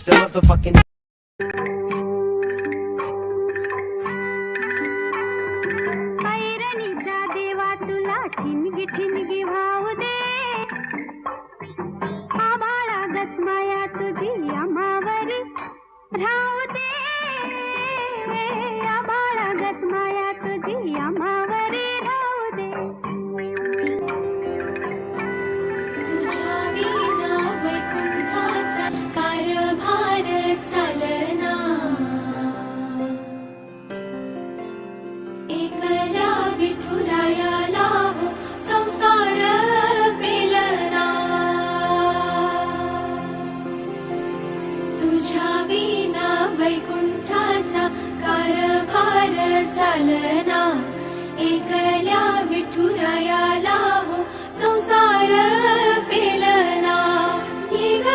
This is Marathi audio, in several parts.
the motherfucking ऐरणीच्या देवा तुला ठिणगी ठिणगी भाऊ दे आबाळागत माया तुझी आम्हावरी राहू दे आबाळागत माया तुझी आम्हावरी राहू दे तुझ्या विना वैकुंठाचा कारभार चालना एकल्या विठुरायाला हो संसार पेलना तुझ्या विना वैकुंठाचा कारभार चालना एकल्या विठुरायाला हो संसार पेलना ये ग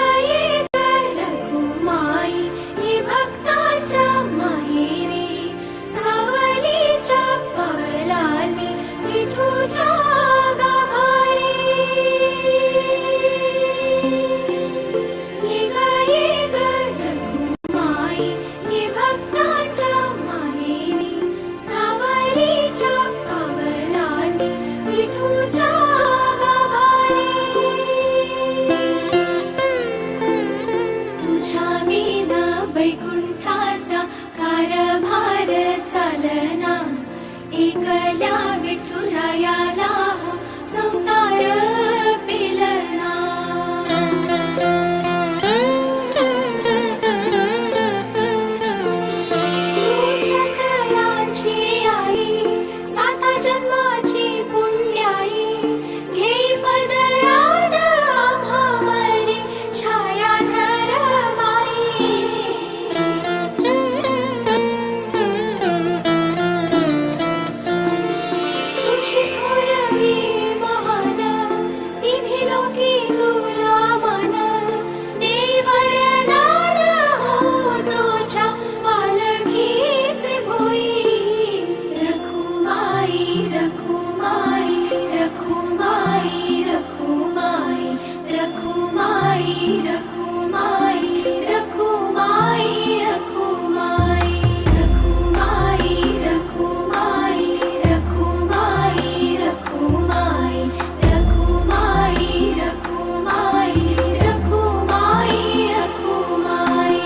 रखुमाई ये भक्ताच्या माहेरी सावलीच्या पलाली विठूच्या गाभारी ये ग रखुमाई ये भक्ताच्या माहेरी सावलीच्या पलाली विठूच्या तुझ्या विना वैकुंठाचा कारभार चालना एकल्या विठुरायाला हो संसार पेलना सकलांची आई साता जन्माची पुण्याई घेई पदरात आम्हावरी छाया धरवाई तुझी थोरवी महान तिन्ही लोकी तुला मन देई वरदान हो तुझ्या पालखीचे भोई रखुमाई रखुमाई रखुमाई रखुमाई रखुमाई रखुमाई रखुमाई रखुमाई रखुमाई रखुमाई रखुमाई रखुमाई रखुमाई रखुमाई रखुमाई रखुमाई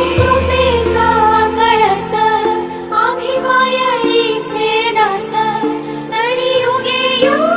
कृपेचा कळस आम्ही मायेचे दास तरी युगे युग